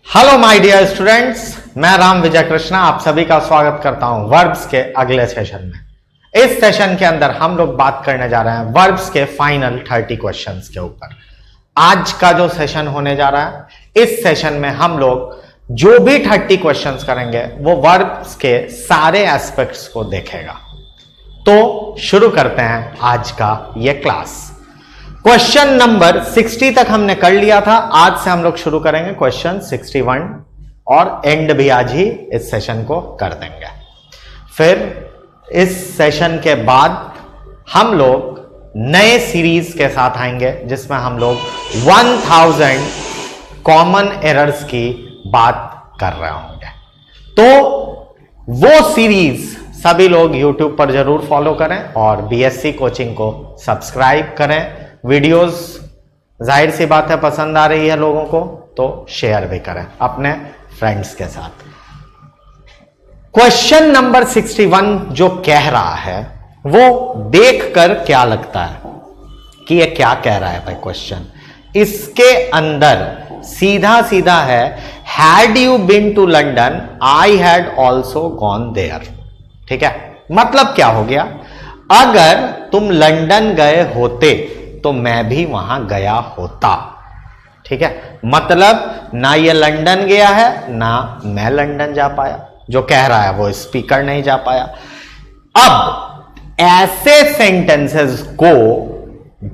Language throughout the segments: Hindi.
हेलो माय डियर स्टूडेंट्स, मैं राम विजय कृष्णा आप सभी का स्वागत करता हूं वर्ब्स के अगले सेशन में। इस सेशन के अंदर हम लोग बात करने जा रहे हैं वर्ब्स के फाइनल 30 क्वेश्चंस के ऊपर। आज का जो सेशन होने जा रहा है, इस सेशन में हम लोग जो भी 30 क्वेश्चंस करेंगे वो वर्ब्स के सारे एस्पेक्ट्स को देखेगा। तो शुरू करते हैं आज का ये क्लास। क्वेश्चन नंबर 60 तक हमने कर लिया था, आज से हम लोग शुरू करेंगे क्वेश्चन 61 और एंड भी आज ही इस सेशन को कर देंगे। फिर इस सेशन के बाद हम लोग नए सीरीज के साथ आएंगे जिसमें हम लोग 1000 कॉमन एरर्स की बात कर रहे होंगे। तो वो सीरीज सभी लोग YouTube पर जरूर फॉलो करें और BSc कोचिंग को सब्सक्राइब करें। वीडियोस जाहिर सी बात है पसंद आ रही है लोगों को तो शेयर भी करें अपने फ्रेंड्स के साथ। क्वेश्चन नंबर 61 जो कह रहा है वो देखकर क्या लगता है कि ये क्या कह रहा है भाई क्वेश्चन। इसके अंदर सीधा सीधा है, had you been to London I had also gone there. ठीक है, मतलब क्या हो गया, अगर तुम लंदन गए होते तो मैं भी वहां गया होता। ठीक है, मतलब ना ये लंदन गया है ना मैं लंदन जा पाया। जो कह रहा है वो स्पीकर नहीं जा पाया। अब ऐसे सेंटेंसेस को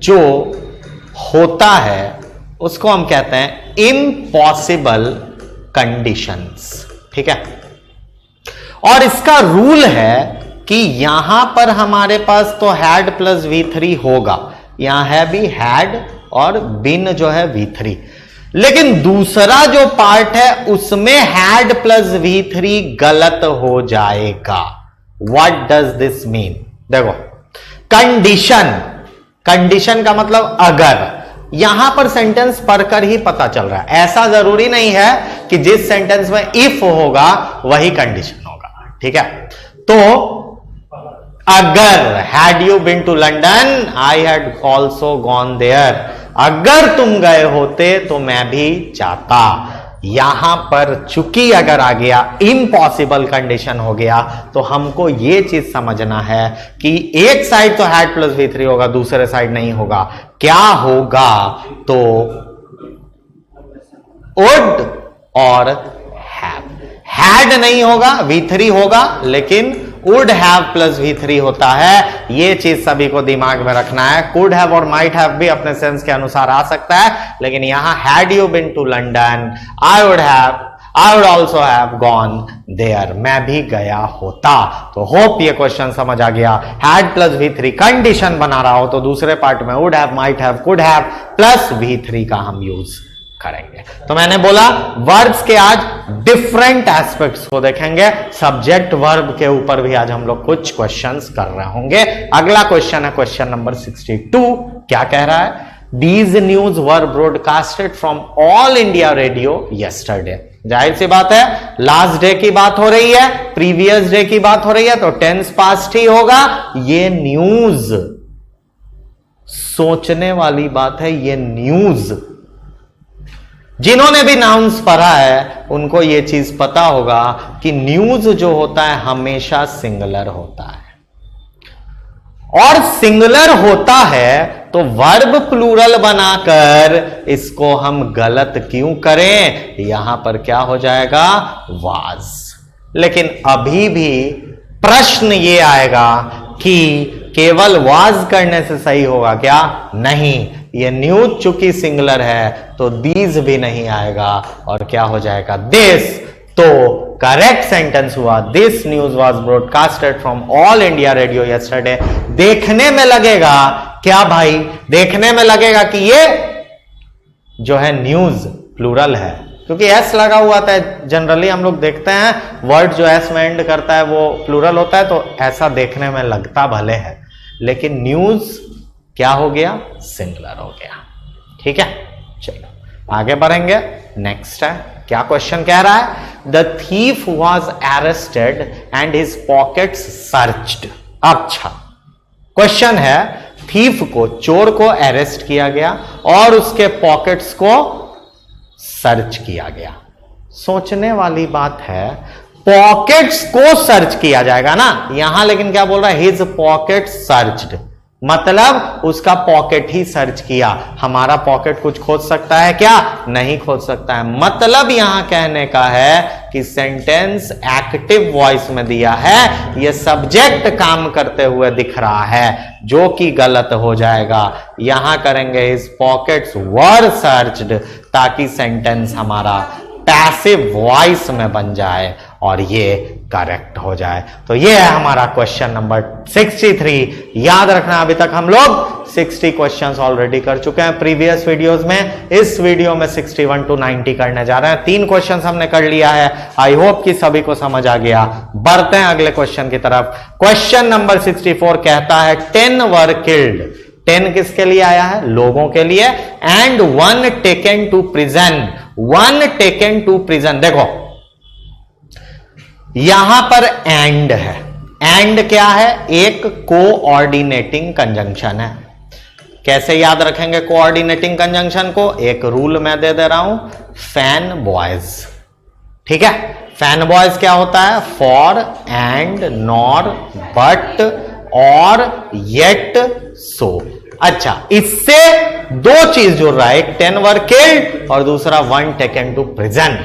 जो होता है उसको हम कहते हैं इम्पॉसिबल कंडीशंस। ठीक है, और इसका रूल है कि यहां पर हमारे पास तो हैड प्लस V3 होगा, यहां है भी हैड और बिन जो है V3, लेकिन दूसरा जो पार्ट है उसमें हैड प्लस V3 गलत हो जाएगा। What does this mean? देखो, कंडीशन, कंडीशन का मतलब अगर, यहां पर सेंटेंस पढ़कर ही पता चल रहा है। ऐसा जरूरी नहीं है कि जिस सेंटेंस में इफ होगा वही कंडीशन होगा। ठीक है, तो अगर had you been to London I had also gone there, अगर तुम गए होते तो मैं भी जाता। यहां पर चूंकि अगर आ गया इम्पॉसिबल कंडीशन हो गया तो हमको यह चीज समझना है कि एक साइड तो हैड प्लस V3 होगा, दूसरे साइड नहीं होगा। क्या होगा? तो वुड और हैव। हैड नहीं होगा, V3 होगा, लेकिन वुड हैव प्लस V3 होता है। यह चीज सभी को दिमाग में रखना है। कुड हैव और माइट हैव भी अपने सेंस के अनुसार आ सकता है, लेकिन यहां had you been to London I would also have gone there, मैं भी गया होता। तो होप ये क्वेश्चन समझ आ गया। हैड प्लस V3 कंडीशन बना रहा हो तो दूसरे पार्ट में would have, might have, could have plus V3 का हम यूज करेंगे। तो मैंने बोला वर्ब्स के आज डिफरेंट एस्पेक्ट्स को देखेंगे। सब्जेक्ट वर्ब के ऊपर भी आज हम लोग कुछ क्वेश्चंस कर रहे होंगे। अगला क्वेश्चन है क्वेश्चन नंबर 62। क्या कह रहा है? These news were broadcasted from all India radio yesterday. जाहिर सी बात है लास्ट डे की बात हो रही है, प्रीवियस डे की बात हो रही है, तो टेंस पास्ट ही होगा। ये न्यूज, सोचने वाली बात है, ये न्यूज। जिन्होंने भी नाउन्स पढ़ा है उनको यह चीज पता होगा कि न्यूज जो होता है हमेशा सिंगुलर होता है, और सिंगुलर होता है तो वर्ब प्लूरल बनाकर इसको हम गलत क्यों करें? यहां पर क्या हो जाएगा? वाज। लेकिन अभी भी प्रश्न ये आएगा कि केवल वाज करने से सही होगा क्या? नहीं, ये न्यूज चूंकि सिंगुलर है तो दीज भी नहीं आएगा, और क्या हो जाएगा? दिस। तो करेक्ट सेंटेंस हुआ this news was broadcasted from all India radio yesterday. देखने में लगेगा क्या भाई? देखने में लगेगा कि ये जो है न्यूज प्लूरल है, क्योंकि एस लगा हुआ था। जनरली हम लोग देखते हैं वर्ड जो एस में एंड करता है वो प्लूरल होता है, तो ऐसा देखने में लगता भले है, लेकिन न्यूज क्या हो गया? सिंगुलर हो गया। ठीक है, चलो आगे बढ़ेंगे। नेक्स्ट है, क्या क्वेश्चन कह रहा है? The thief was arrested and his pockets searched. अच्छा, क्वेश्चन है थीफ को, चोर को अरेस्ट किया गया और उसके पॉकेट्स को सर्च किया गया। सोचने वाली बात है, पॉकेट्स को सर्च किया जाएगा ना यहां, लेकिन क्या बोल रहा है, हिज पॉकेट सर्च्ड, मतलब उसका पॉकेट ही सर्च किया। हमारा पॉकेट कुछ खोज सकता है क्या? नहीं खोज सकता है। मतलब यहां कहने का है कि सेंटेंस एक्टिव वॉइस में दिया है, यह सब्जेक्ट काम करते हुए दिख रहा है, जो कि गलत हो जाएगा। यहां करेंगे हिज पॉकेट्स वर सर्च्ड, ताकि सेंटेंस हमारा पैसिव वॉइस में बन जाए और ये करेक्ट हो जाए। तो ये है हमारा क्वेश्चन नंबर 63। याद रखना, अभी तक हम लोग 60 क्वेश्चंस ऑलरेडी कर चुके हैं प्रीवियस वीडियोस में। इस वीडियो में 61 to 90 करने जा रहे हैं। 3 क्वेश्चंस हमने कर लिया है। आई होप कि सभी को समझ आ गया। बढ़ते हैं अगले क्वेश्चन की तरफ। क्वेश्चन नंबर 64 कहता है 10 वर किल्ड। 10 किसके लिए आया है? लोगों के लिए। And 1 taken to prison. 1 taken to prison. देखो यहां पर एंड है। एंड क्या है? एक कोऑर्डिनेटिंग कंजंक्शन है। कैसे याद रखेंगे कोऑर्डिनेटिंग कंजंक्शन को? एक रूल मैं दे रहा हूं, फैन बॉयज। ठीक है, फैन बॉयज क्या होता है? फॉर, एंड, नॉर, बट, और, येट, सो। अच्छा, इससे 2 चीज जुड़ रहा है, एक 10 वर किल्ड और दूसरा 1 टेकन टू प्रिजन।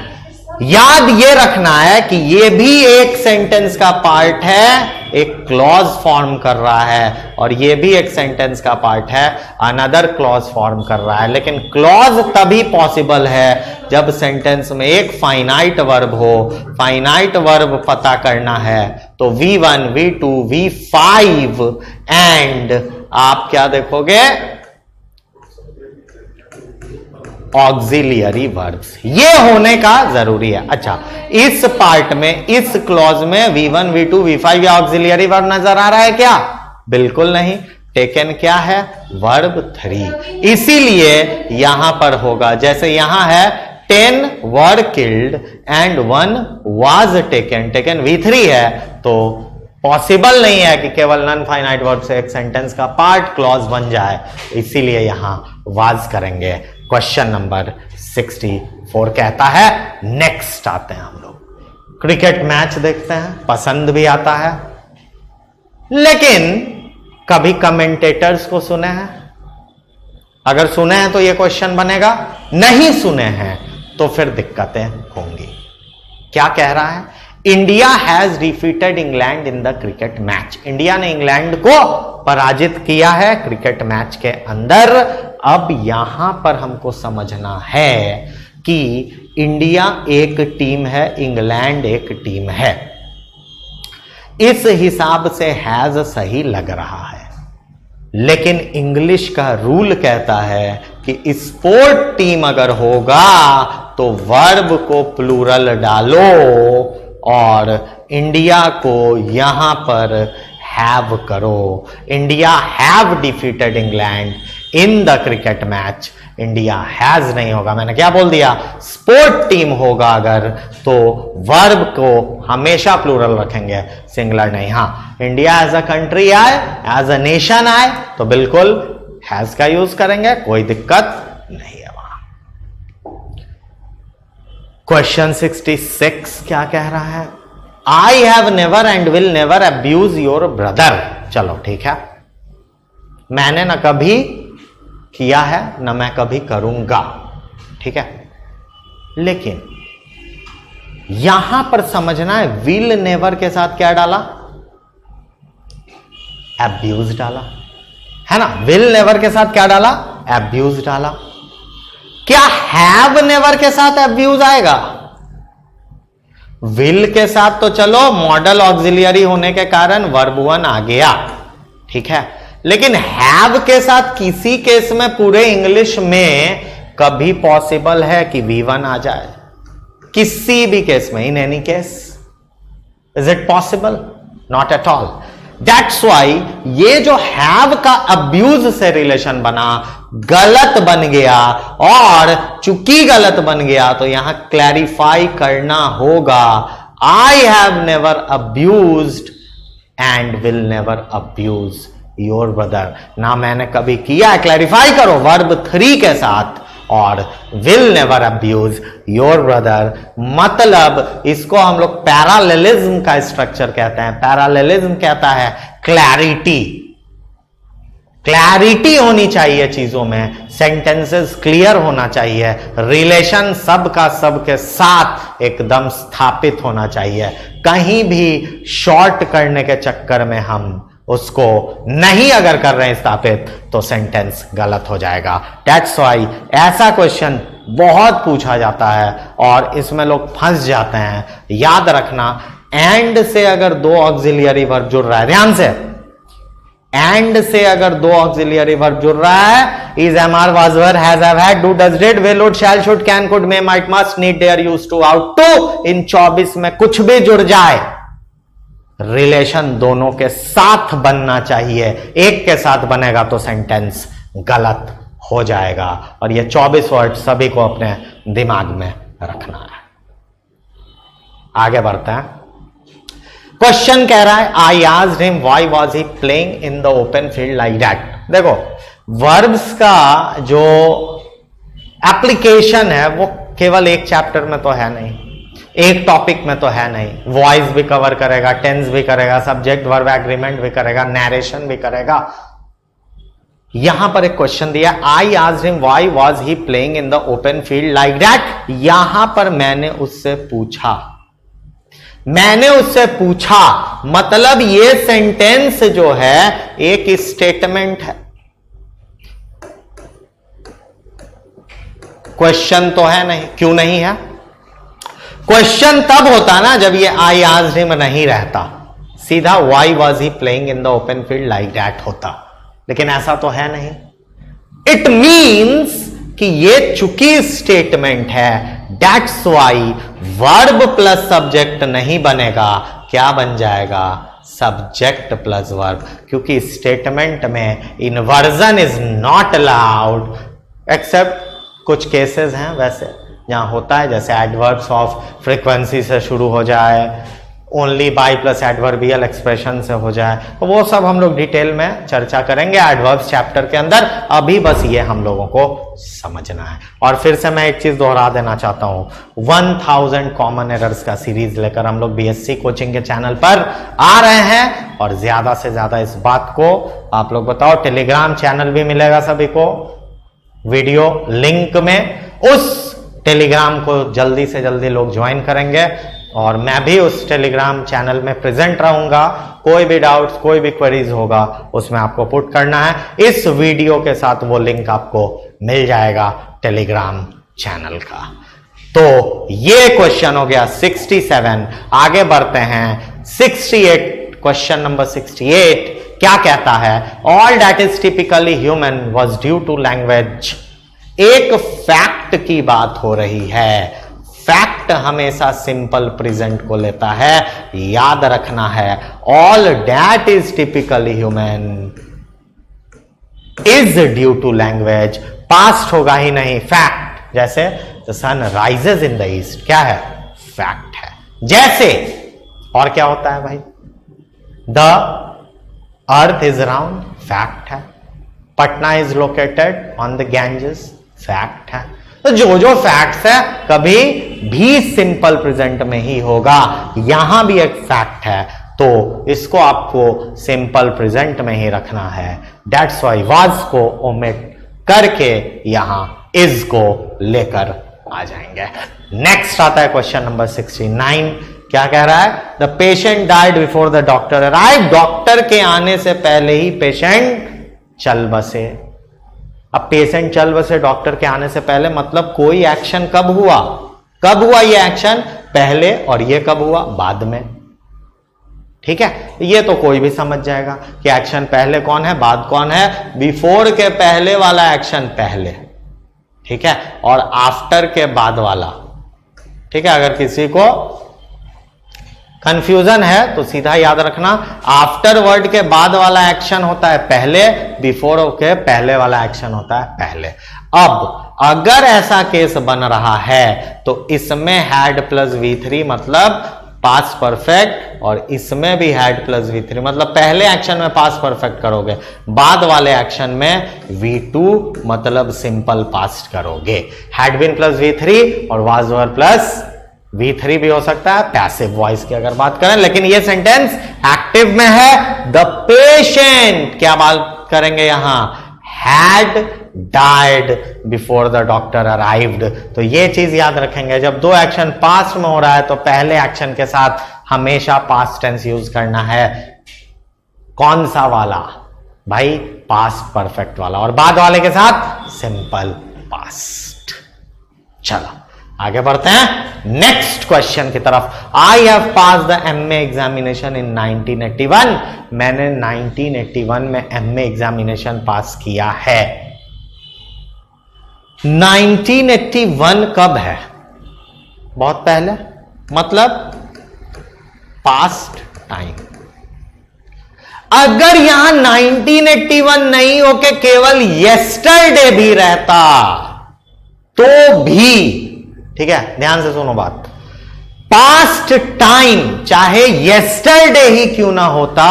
याद ये रखना है कि ये भी एक सेंटेंस का पार्ट है, एक क्लॉज फॉर्म कर रहा है, और ये भी एक सेंटेंस का पार्ट है, अनदर क्लॉज फॉर्म कर रहा है। लेकिन क्लॉज तभी पॉसिबल है जब सेंटेंस में एक फाइनाइट वर्ब हो। फाइनाइट वर्ब पता करना है तो V1, V2, V5 एंड आप क्या देखोगे? ऑक्सिलियरी वर्ब्स, ये होने का जरूरी है। अच्छा, इस पार्ट में, इस क्लॉज में V1, V2, V5 या ऑक्सिलियरी वर्ब नजर आ रहा है क्या? बिल्कुल नहीं। टेकन क्या है? वर्ब 3। इसीलिए यहां पर होगा, जैसे यहां है 10 were killed and 1 was taken. Taken V3 है, तो पॉसिबल नहीं है कि केवल नॉन फाइनाइट वर्ब से एक सेंटेंस का पार्ट क्लॉज बन जाए, इसीलिए यहां वाज करेंगे। क्वेश्चन नंबर 64 कहता है, नेक्स्ट आते हैं हम लोग, क्रिकेट मैच देखते हैं, पसंद भी आता है, लेकिन कभी कमेंटेटर्स को सुने हैं? अगर सुने हैं तो यह क्वेश्चन बनेगा, नहीं सुने हैं तो फिर दिक्कतें होंगी। क्या कह रहा है? India has defeated England in the cricket match. India ने इंग्लैंड को पराजित किया है क्रिकेट मैच के अंदर। अब यहां पर हमको समझना है कि इंडिया एक टीम है, इंग्लैंड एक टीम है। इस हिसाब से हैज सही लग रहा है, लेकिन इंग्लिश का रूल कहता है कि स्पोर्ट टीम अगर होगा तो वर्ब को प्लूरल डालो और इंडिया को यहां पर हैव करो। India have defeated England in the cricket match. India has नहीं होगा, मैंने क्या बोल दिया? स्पोर्ट टीम होगा अगर तो वर्ब को हमेशा प्लूरल रखेंगे, सिंगुलर नहीं। हां, इंडिया एज अ कंट्री आए, एज अ नेशन आए तो बिल्कुल हैज का यूज करेंगे, कोई दिक्कत नहीं है वहां। क्वेश्चन 66 क्या कह रहा है? I have never and will never abuse your brother. चलो ठीक है, मैंने ना कभी किया है ना मैं कभी करूंगा, ठीक है, लेकिन यहां पर समझना है विल नेवर के साथ क्या डाला? अब्यूज डाला है ना। विल नेवर के साथ क्या डाला? अब्यूज डाला। क्या हैव नेवर के साथ अब्यूज आएगा? विल के साथ तो चलो मॉडल ऑक्सिलियरी होने के कारण वर्ब 1 आ गया, ठीक है, लेकिन हैव के साथ किसी केस में पूरे इंग्लिश में कभी पॉसिबल है कि V1 आ जाए? किसी भी केस में, in any case is it possible? Not at all. That's why ये जो हैव का अब्यूज से रिलेशन बना गलत बन गया, और चूंकि गलत बन गया तो यहां क्लैरिफाई करना होगा। I have never abused and will never abuse your brother. ना मैंने कभी किया, क्लैरिफाई करो वर्ब 3 के साथ, और will never abuse your brother. मतलब इसको हम लोग पैरालेलिज्म का स्ट्रक्चर कहते हैं। पैरालेलिज्म कहता है क्लैरिटी होनी चाहिए चीजों में, सेंटेंसेस क्लियर होना चाहिए, रिलेशन सबका सबके साथ एकदम स्थापित होना चाहिए। कहीं भी शॉर्ट करने के चक्कर में हम उसको नहीं अगर कर रहे हैं स्थापित तो सेंटेंस गलत हो जाएगा। दैट्स व्हाई ऐसा क्वेश्चन बहुत पूछा जाता है और इसमें लोग फंस जाते हैं। याद रखना, एंड से अगर दो ऑक्सिलियरी वर्ब जुड़ रहा है, ध्यान से, एंड से अगर दो ऑक्सिलियरी वर्ब जुड़ रहा है, is, am, are, was, were, has, have, had, do, does, did, will, would, shall, should, can, could, may, might, must, need, dare, used to, ought to, इन 24 में कुछ भी जुड़ जाए, रिलेशन दोनों के साथ बनना चाहिए। एक के साथ बनेगा तो सेंटेंस गलत हो जाएगा। और ये 24 वर्ड सभी को अपने दिमाग में रखना है। आगे बढ़ते हैं। क्वेश्चन कह रहा है, I asked him why was he playing in the open field like that. देखो, वर्ब्स का जो एप्लीकेशन है वो केवल एक चैप्टर में तो है नहीं, एक टॉपिक में तो है नहीं। वॉइस भी कवर करेगा, टेंस भी करेगा, सब्जेक्ट वर्ब एग्रीमेंट भी करेगा, नैरेशन भी करेगा। यहां पर एक क्वेश्चन दिया, I asked him why was he playing in the open field like that. यहां पर मैंने उससे पूछा, मतलब ये सेंटेंस जो है एक स्टेटमेंट है, क्वेश्चन तो है नहीं। क्यों नहीं है? क्वेश्चन तब होता ना जब ये आई आस्क्ड हिम नहीं रहता, सीधा why was he playing in the open field like that होता, लेकिन ऐसा तो है नहीं। इट मीन्स कि ये चूंकि स्टेटमेंट है, that's why verb plus subject नहीं बनेगा, क्या बन जाएगा? सब्जेक्ट प्लस वर्ब, क्योंकि स्टेटमेंट में inversion is not allowed except कुछ केसेस हैं वैसे जहां होता है, जैसे एडवर्ब्स ऑफ फ्रीक्वेंसी से शुरू हो जाए, only by plus adverbial expression से हो जाए, तो वो सब हम लोग डिटेल में चर्चा करेंगे एडवर्ब्स चैप्टर के अंदर। अभी बस ये हम लोगों को समझना है। और फिर से मैं एक चीज दोहरा देना चाहता हूं, 1000 कॉमन एरर्स का सीरीज लेकर हम लोग बीएससी कोचिंग के चैनल पर आ रहे हैं। और ज्यादा से ज्यादा इस बात को आप लोग बताओ, टेलीग्राम चैनल भी मिलेगा सभी को वीडियो लिंक में, उस टेलीग्राम को जल्दी से जल्दी लोग ज्वाइन करेंगे और मैं भी उस टेलीग्राम चैनल में प्रेजेंट रहूंगा। कोई भी डाउट्स, कोई भी क्वेरीज होगा उसमें आपको पुट करना है। इस वीडियो के साथ वो लिंक आपको मिल जाएगा टेलीग्राम चैनल का। तो ये क्वेश्चन हो गया 67। आगे बढ़ते हैं 68, क्वेश्चन नंबर 68 क्या कहता है? All that is typically human was due to language. एक फैक्ट की बात हो रही है। फैक्ट हमेशा सिंपल प्रेजेंट को लेता है, याद रखना है। All that is typically human is due to language, past होगा ही नहीं। फैक्ट, जैसे the sun rises in the east, क्या है? फैक्ट है। जैसे और क्या होता है भाई? The earth is round, fact है। Patna is located on the Ganges, fact है। तो जो जो फैक्ट्स है कभी भी सिंपल प्रेजेंट में ही होगा। यहां भी एक फैक्ट है तो इसको आपको सिंपल प्रेजेंट में ही रखना है। दैट्स व्हाई वाज को ओमिट करके यहां इज को लेकर आ जाएंगे। नेक्स्ट आता है क्वेश्चन नंबर 69। क्या कह रहा है? The patient died before the doctor arrive. Doctor के आने से पहले ही पेशेंट चल बसे। अब पेशेंट चल बसे डॉक्टर के आने से पहले, मतलब कोई एक्शन कब हुआ? कब हुआ ये एक्शन? पहले। और ये कब हुआ? बाद में। ठीक है, ये तो कोई भी समझ जाएगा कि एक्शन पहले कौन है, बाद कौन है। बिफोर के पहले वाला एक्शन पहले, ठीक है, और आफ्टर के बाद वाला, ठीक है। अगर किसी को कंफ्यूजन है तो सीधा याद रखना, आफ्टर वर्ड के बाद वाला एक्शन होता है पहले, बिफोर के पहले वाला एक्शन होता है पहले। अब अगर ऐसा केस बन रहा है तो इसमें हैड प्लस V3 मतलब पास्ट परफेक्ट, और इसमें भी हैड प्लस V3, मतलब पहले एक्शन में पास्ट परफेक्ट करोगे, बाद वाले एक्शन में V2 मतलब सिंपल पास्ट करोगे। हैड बीन प्लस V3 और वाज वर प्लस V3 भी हो सकता है पैसिव वॉइस की अगर बात करें, लेकिन ये सेंटेंस एक्टिव में है। द पेशेंट क्या बात करेंगे यहां, had died before the doctor arrived. तो ये चीज याद रखेंगे, जब दो एक्शन पास्ट में हो रहा है तो पहले एक्शन के साथ हमेशा पास्ट टेंस यूज करना है। कौन सा वाला भाई, पास्ट परफेक्ट वाला, और बाद वाले के साथ सिंपल पास्ट। चलो आगे बढ़ते हैं नेक्स्ट क्वेश्चन की तरफ। I have pass the MA examination in 1981। मैंने 1981 में MA एग्जामिनेशन पास किया है। 1981 कब है, बहुत पहले, मतलब पास्ट टाइम। अगर यहां 1981 नहीं होके केवल येस्टरडे भी रहता तो भी, ठीक है, ध्यान से सुनो बात, पास्ट टाइम चाहे येस्टरडे ही क्यों ना होता,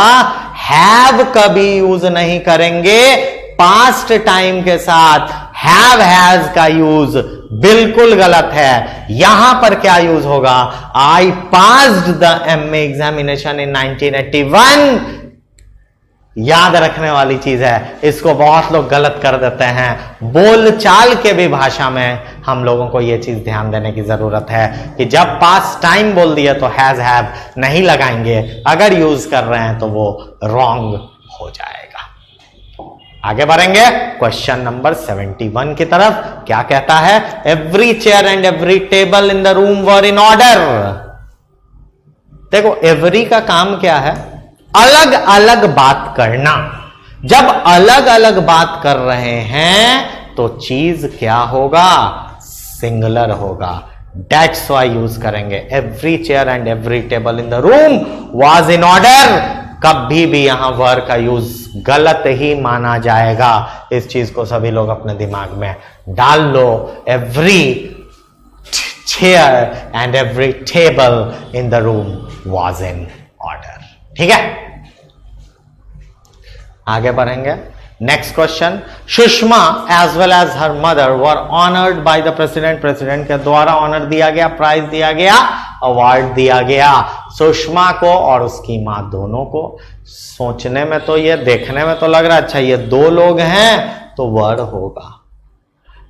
हैव कभी यूज नहीं करेंगे। पास्ट टाइम के साथ हैव हैज का यूज बिल्कुल गलत है। यहां पर क्या यूज होगा, I passed the MA examination in 1981। याद रखने वाली चीज है, इसको बहुत लोग गलत कर देते हैं। बोलचाल के भी भाषा में हम लोगों को यह चीज ध्यान देने की जरूरत है कि जब पास्ट टाइम बोल दिया तो हैज हैव नहीं लगाएंगे, अगर यूज कर रहे हैं तो वो रॉन्ग हो जाएगा। आगे बढ़ेंगे क्वेश्चन नंबर 71 की तरफ। क्या कहता है, every chair and every table in the room were in order. देखो एवरी का काम क्या है, अलग अलग बात करना। जब अलग अलग बात कर रहे हैं तो चीज क्या होगा, सिंगुलर होगा। दैट्स व्हाई यूज करेंगे every chair and every table in the room was in order. कभी भी यहां वर का यूज गलत ही माना जाएगा। इस चीज को सभी लोग अपने दिमाग में डाल लो। Every chair and every table in the room was in order. ठीक है, आगे बढ़ेंगे next question. Sushma as well as her mother were honoured by the president. President के द्वारा ऑनर दिया गया, प्राइज दिया गया, अवार्ड दिया गया सुषमा को और उसकी मां दोनों को। सोचने में तो ये, देखने में तो लग रहा है अच्छा ये दो लोग हैं तो वर्ड होगा,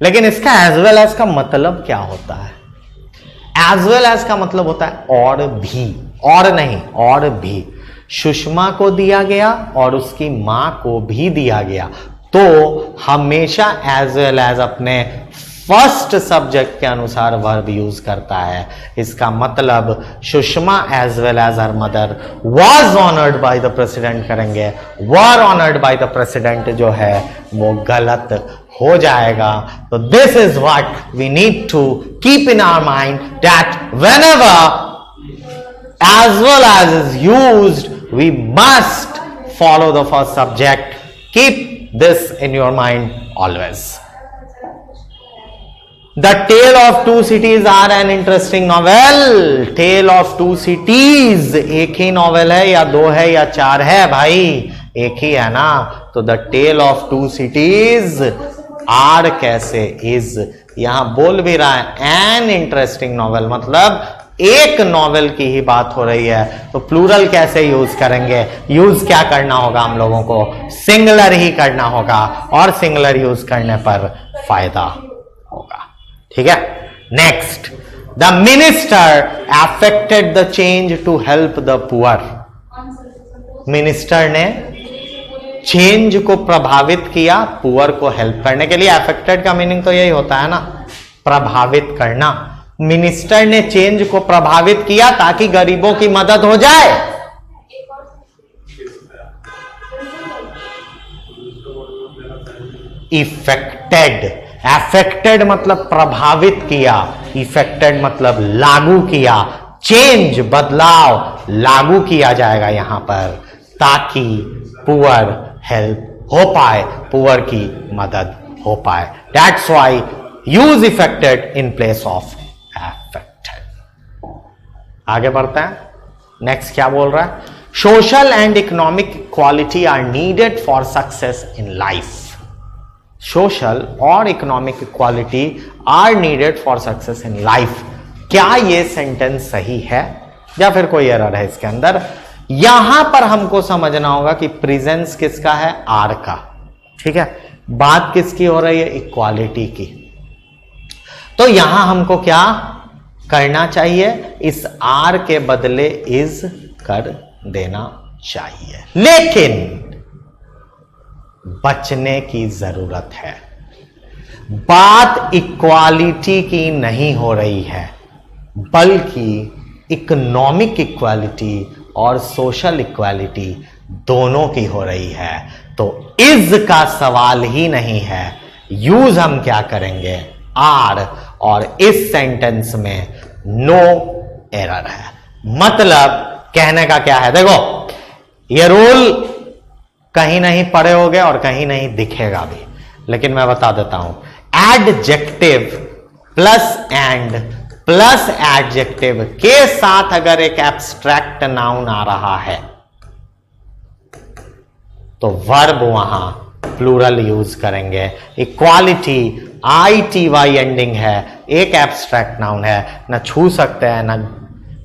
लेकिन इसका एज वेल एज का मतलब क्या होता है। एज वेल एज का मतलब होता है और भी, और नहीं और भी। सुषमा को दिया गया और उसकी मां को भी दिया गया, तो हमेशा एज वेल एज अपने फर्स्ट सब्जेक्ट के अनुसार वर्ब यूज करता है। इसका मतलब Sushma as well as her mother was honoured by the president करेंगे, were honoured by the president जो है वो गलत हो जाएगा। तो this is what we need to keep in our mind, that whenever as well as is used, we must follow the first subject. Keep this in your mind always. The Tale of Two Cities are an interesting novel. Tale of Two Cities एक ही नॉवेल है या दो है या चार है भाई, एक ही है ना। तो The Tale of Two Cities are कैसे is, यहां बोल भी रहा है an interesting novel, मतलब एक नॉवेल की ही बात हो रही है। तो प्लूरल कैसे यूज करेंगे, यूज क्या करना होगा हम लोगों को, सिंगुलर ही करना होगा, और सिंगुलर यूज करने पर फायदा होगा। ठीक है, next, the minister affected the change to help the poor. Minister ने चेंज को प्रभावित किया पुअर को हेल्प करने के लिए। अफेक्टेड का मीनिंग तो यही होता है ना, प्रभावित करना। मिनिस्टर ने चेंज को प्रभावित किया ताकि गरीबों की मदद हो जाए। इफेक्टेड, अफेक्टेड मतलब प्रभावित किया, इफेक्टेड मतलब लागू किया। चेंज बदलाव लागू किया जाएगा यहां पर ताकि पुअर हेल्प हो पाए, पुअर की मदद हो पाए। That's why use effected in place of affected. आगे बढ़ते हैं नेक्स्ट क्या बोल रहा है? Social and economic equality are needed for success in life. Social और economic equality are needed for success in life. क्या ये सेंटेंस सही है या फिर कोई एरर है इसके अंदर? यहां पर हमको समझना होगा कि प्रेजेंस किसका है? आर का। ठीक है, बात किसकी हो रही है? इक्वालिटी की। तो यहां हमको क्या करना चाहिए? इस आर के बदले इज कर देना चाहिए, लेकिन बचने की जरूरत है। बात इक्वालिटी की नहीं हो रही है, बल्कि इकोनॉमिक इक्वालिटी और सोशल इक्वालिटी दोनों की हो रही है। तो इज का सवाल ही नहीं है। यूज हम क्या करेंगे? आर। और इस सेंटेंस में नो एरर है। मतलब कहने का क्या है? देखो, ये रूल कहीं नहीं पढ़े होगे और कहीं नहीं दिखेगा भी, लेकिन मैं बता देता हूं। Adjective plus and plus adjective के साथ अगर एक एब्स्ट्रैक्ट नाउन आ रहा है तो वर्ब वहां प्लूरल यूज करेंगे। इक्वालिटी ITY एंडिंग है, एक एब्स्ट्रैक्ट नाउन है, ना छू सकते हैं ना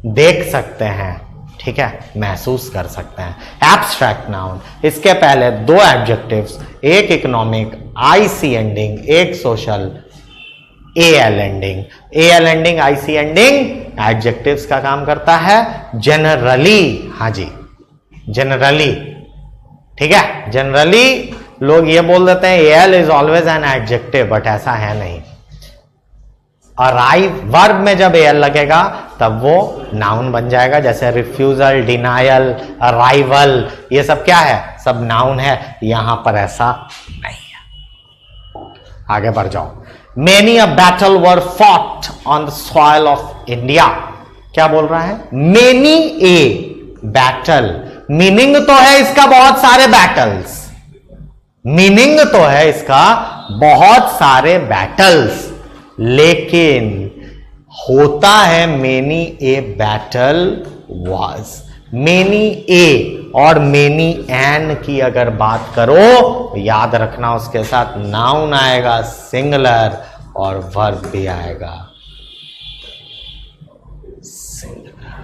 देख सकते हैं, ठीक है, महसूस कर सकते हैं। एब्स्ट्रैक्ट नाउन, इसके पहले दो एडजेक्टिव्स, एक इकोनॉमिक IC एंडिंग, एक social AL ending. AL ending IC ending adjectives का काम करता है जनरली। हाँ जी, जनरली। ठीक है, जनरली लोग ये बोल देते हैं AL is always an adjective, but ऐसा है नहीं। अराइव वर्ब में जब AL लगेगा तब वो नाउन बन जाएगा, जैसे रिफ्यूजल, डिनायल, अराइवल, ये सब क्या है? सब नाउन है। यहां पर ऐसा नहीं है। आगे बढ़ जाओ। Many a battle were fought on the soil of India. क्या बोल रहा है? Many a battle. मीनिंग तो है इसका बहुत सारे बैटल्स, मीनिंग तो है इसका बहुत सारे बैटल्स, लेकिन होता है many a battle was. Many ए और मेनी एन की अगर बात करो तो याद रखना उसके साथ नाउन आएगा सिंगुलर और वर्ब भी आएगा सिंगुलर।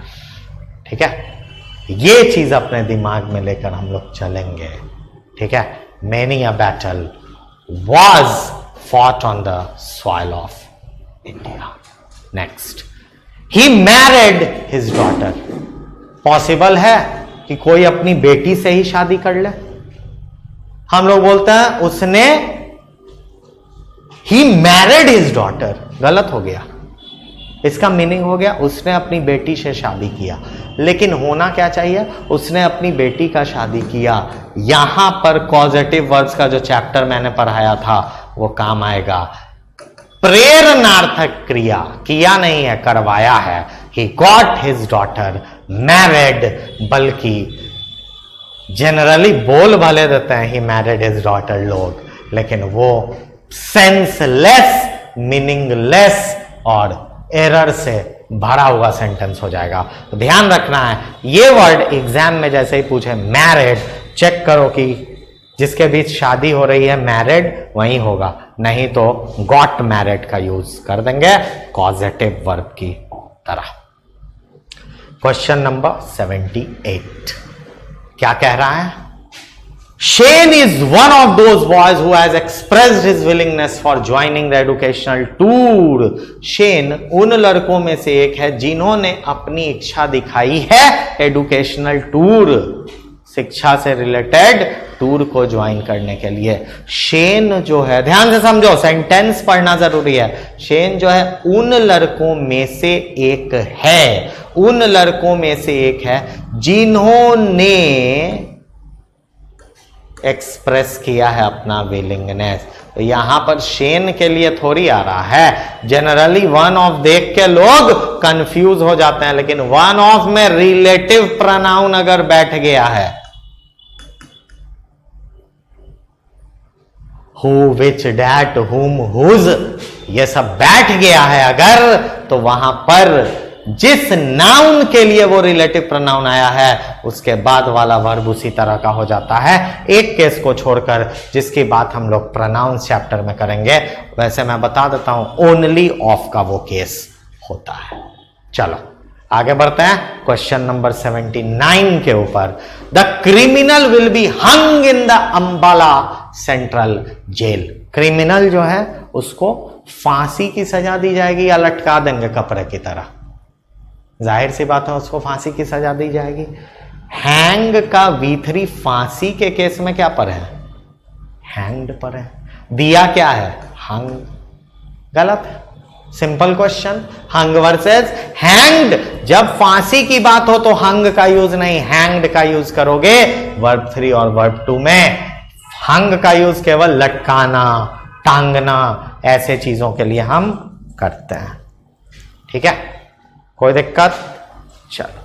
ठीक है, ये चीज अपने दिमाग में लेकर हम लोग चलेंगे। ठीक है, many a battle was fought on the soil of India. Next, he married his daughter. Possible है कि कोई अपनी बेटी से ही शादी कर ले? हम लोग बोलते हैं उसने ही मैरिड हिज डॉटर, गलत हो गया। इसका मीनिंग हो गया उसने अपनी बेटी से शादी किया, लेकिन होना क्या चाहिए? उसने अपनी बेटी का शादी किया। यहां पर कॉजेटिव वर्ब्स का जो चैप्टर मैंने पढ़ाया था वो काम आएगा। प्रेरणार्थक क्रिया किया नहीं है, करवाया है। He got his daughter married, बल्कि जनरली बोल भले देते हैं ही मैरिड हिज डॉटर लोग, लेकिन वो सेंसलेस, मीनिंगलेस और एरर से भरा हुआ सेंटेंस हो जाएगा। तो ध्यान रखना है, ये वर्ड एग्जाम में जैसे ही पूछे मैरिड, चेक करो कि जिसके बीच शादी हो रही है मैरिड वही होगा, नहीं तो गॉट मैरिड का यूज कर देंगे कॉजेटिव वर्ब की तरह। क्वेश्चन नंबर 78 क्या कह रहा है? Shane is one of those boys who has expressed his willingness for joining the educational tour. Shane उन लड़कों में से एक है जिन्होंने अपनी इच्छा दिखाई है एडुकेशनल टूर, शिक्षा से रिलेटेड टूर को ज्वाइन करने के लिए। शेन जो है, ध्यान से समझो, सेंटेंस पढ़ना जरूरी है। शेन जो है उन लड़कों में से एक है, उन लड़कों में से एक है जिन्होंने एक्सप्रेस किया है अपना विलिंगनेस। तो यहां पर शेन के लिए थोड़ी आ रहा है। जनरली वन ऑफ देख के लोग कंफ्यूज हो जाते हैं, लेकिन वन ऑफ में रिलेटिव प्रोनाउन अगर बैठ गया है, हु, विच, डैट, हुम, हुज, ये सब बैठ गया है अगर, तो वहां पर जिस नाउन के लिए वो रिलेटिव प्रोनाउन आया है उसके बाद वाला वर्ब उसी तरह का हो जाता है, एक केस को छोड़कर जिसकी बात हम लोग प्रोनाउंस चैप्टर में करेंगे। वैसे मैं बता देता हूं ओनली ऑफ का वो केस होता है। चलो आगे बढ़ते हैं क्वेश्चन नंबर 79 के ऊपर। The criminal will be hung in the Ambala central jail. Criminal जो है उसको फांसी की सजा दी जाएगी या लटका देंगे कपड़े की तरह? जाहिर सी बात है उसको फांसी की सजा दी जाएगी। हैंग का V3 फांसी के केस में क्या पर है? हैंग्ड पर है। दिया क्या है? हंग। गलत है। सिंपल क्वेश्चन, हंग वर्सेस हैंग्ड। जब फांसी की बात हो तो हंग का यूज नहीं हैंग्ड का यूज करोगे। वर्ब 3 और वर्ब 2 में हंग का यूज केवल लटकाना, टांगना, ऐसे चीजों के लिए हम करते हैं। ठीक है, कोई दिक्कत? चलो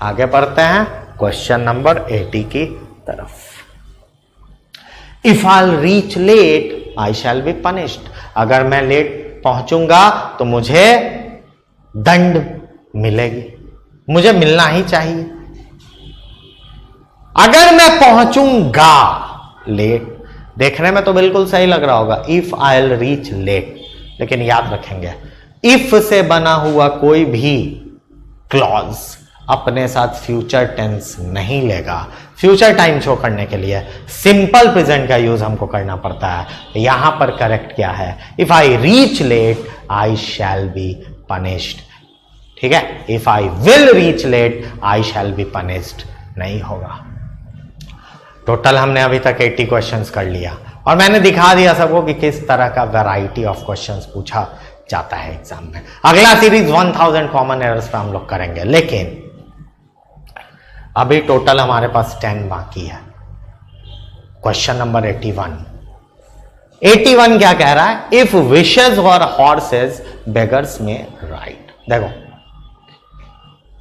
आगे बढ़ते हैं क्वेश्चन नंबर 80 की तरफ। If I reach late I shall be punished. अगर मैं लेट पहुंचूंगा तो मुझे दंड मिलेगी, मुझे मिलना ही चाहिए। अगर मैं पहुंचूंगा लेट, देखने में तो बिल्कुल सही लग रहा होगा if I will reach late, लेकिन याद रखेंगे इफ से बना हुआ कोई भी क्लॉज अपने साथ फ्यूचर टेंस नहीं लेगा। फ्यूचर टाइम शो करने के लिए सिंपल प्रेजेंट का यूज हमको करना पड़ता है। यहां पर करेक्ट क्या है? If I reach late I shall be punished. ठीक है, if I will reach late I shall be punished नहीं होगा। टोटल हमने अभी तक 80 क्वेश्चंस कर लिया और मैंने दिखा दिया सबको कि किस तरह का वैरायटी ऑफ क्वेश्चंस पूछा जाता है एग्जाम में। अगला सीरीज 1000 कॉमन एरर्स पे हम लोग करेंगे, लेकिन अभी टोटल हमारे पास 10 बाकी है। क्वेश्चन नंबर 81 क्या कह रहा है? इफ विशेस और हॉर्सेस बेगर्स में राइट। देखो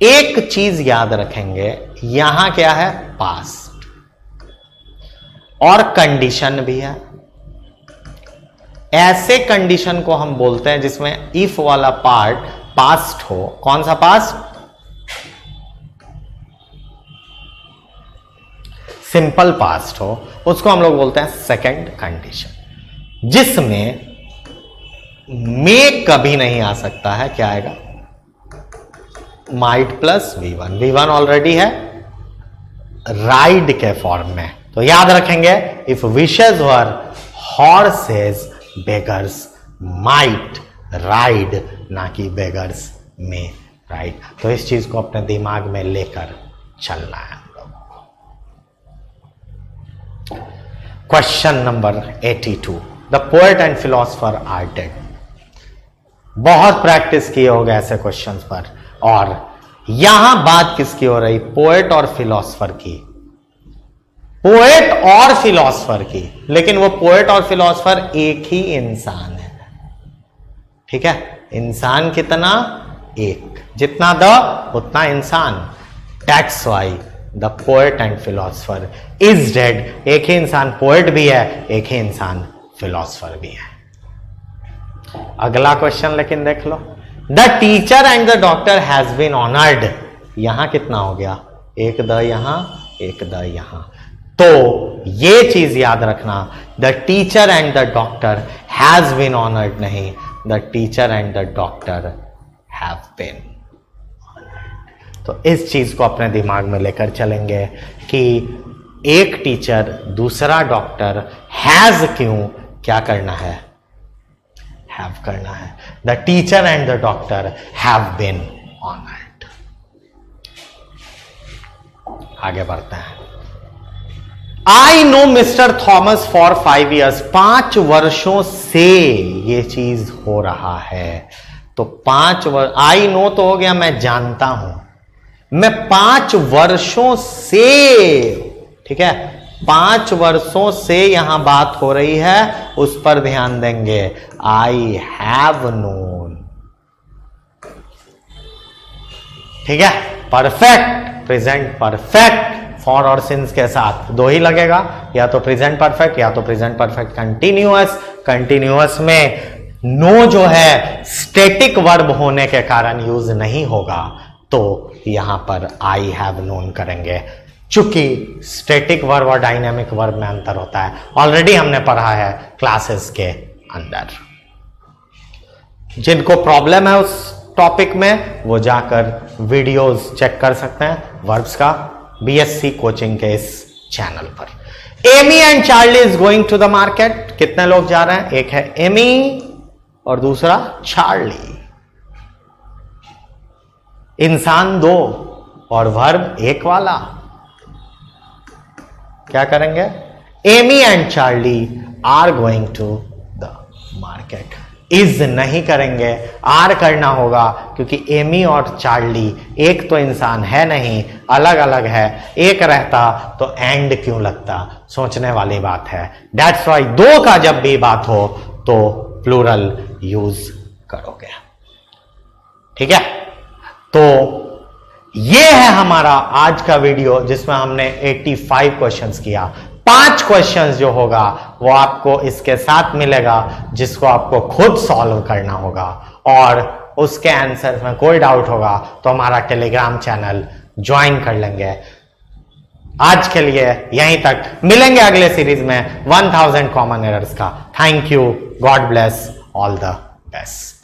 एक चीज याद रखेंगे, यहां क्या है? पास्ट और कंडीशन भी है। ऐसे कंडीशन को हम बोलते हैं जिसमें इफ वाला पार्ट पास्ट हो। कौन सा पास्ट? सिंपल पास्ट हो, उसको हम लोग बोलते हैं सेकंड कंडीशन। जिसमें में कभी नहीं आ सकता है। क्या आएगा? Might plus V1। V1 already है राइड के फॉर्म में, तो याद रखेंगे if wishes were horses beggars might ride, ना कि बेगर्स में राइड। तो इस चीज को अपने दिमाग में लेकर चलना है हम लोगों को। Question number 82। The poet and philosopher are dead. बहुत प्रैक्टिस किए होगे ऐसे क्वेश्चंस पर, और यहां बात किसकी हो रही? पोएट और फिलोसफर की। पोएट और फिलोसफर की, लेकिन वो पोएट और फिलोसफर एक ही इंसान है। ठीक है, इंसान कितना? एक। जितना द उतना इंसान। That's why the poet and philosopher is dead. एक ही इंसान पोएट भी है, एक ही इंसान फिलोसफर भी है। अगला क्वेश्चन लेकिन देख लो। The teacher and the doctor has been honoured. यहां कितना हो गया? एक द यहां, एक द यहां। तो ये चीज याद रखना, the teacher and the doctor has been honoured नहीं, the teacher and the doctor have been honoured. तो इस चीज को अपने दिमाग में लेकर चलेंगे कि एक टीचर दूसरा डॉक्टर, हैज क्यों? क्या करना है? हैव करना है। The teacher and the doctor have been honoured. आगे बढ़ते हैं। I know mister Thomas for 5 years। 5 वर्षों से ये चीज हो रहा है। तो 5 वर्ष, आई नो तो हो गया मैं जानता हूं, मैं 5 वर्षों से, ठीक है, 5 वर्षों से यहां बात हो रही है, उस पर ध्यान देंगे। I have known. ठीक है, परफेक्ट, प्रेजेंट परफेक्ट फॉर और सिंस के साथ 2 ही लगेगा, या तो प्रेजेंट परफेक्ट या तो प्रेजेंट परफेक्ट कंटिन्यूअस। कंटिन्यूअस में नो जो है स्टैटिक वर्ब होने के कारण यूज नहीं होगा, तो यहां पर आई हैव नोन करेंगे। चूंकि स्टैटिक वर्ब और डायनेमिक वर्ब में अंतर होता है, ऑलरेडी हमने पढ़ा है क्लासेस के अंदर। जिनको प्रॉब्लम है उस टॉपिक में वो जाकर वीडियोस चेक कर सकते हैं वर्ब्स का, बीएससी कोचिंग के इस चैनल पर। Amy and Charlie is going to the market. कितने लोग जा रहे हैं? एक है एमी और दूसरा चार्ली। इंसान दो और वर्ब एक वाला। क्या करेंगे? Amy and Charlie are going to the market. Is नहीं करेंगे, आर करना होगा, क्योंकि एमी और चार्ली एक तो इंसान है नहीं, अलग अलग है। एक रहता तो एंड क्यों लगता? सोचने वाली बात है। दैट्स वाई दो का जब भी बात हो तो प्लूरल यूज करोगे। ठीक है, तो ये है हमारा आज का वीडियो जिसमें हमने 85 क्वेश्चंस किया। 5 क्वेश्चंस जो होगा वो आपको इसके साथ मिलेगा, जिसको आपको खुद सॉल्व करना होगा, और उसके आंसर में कोई डाउट होगा तो हमारा टेलीग्राम चैनल ज्वाइन कर लेंगे। आज के लिए यहीं तक, मिलेंगे अगले सीरीज में 1000 कॉमन एरर्स का। Thank you, God bless, all the best.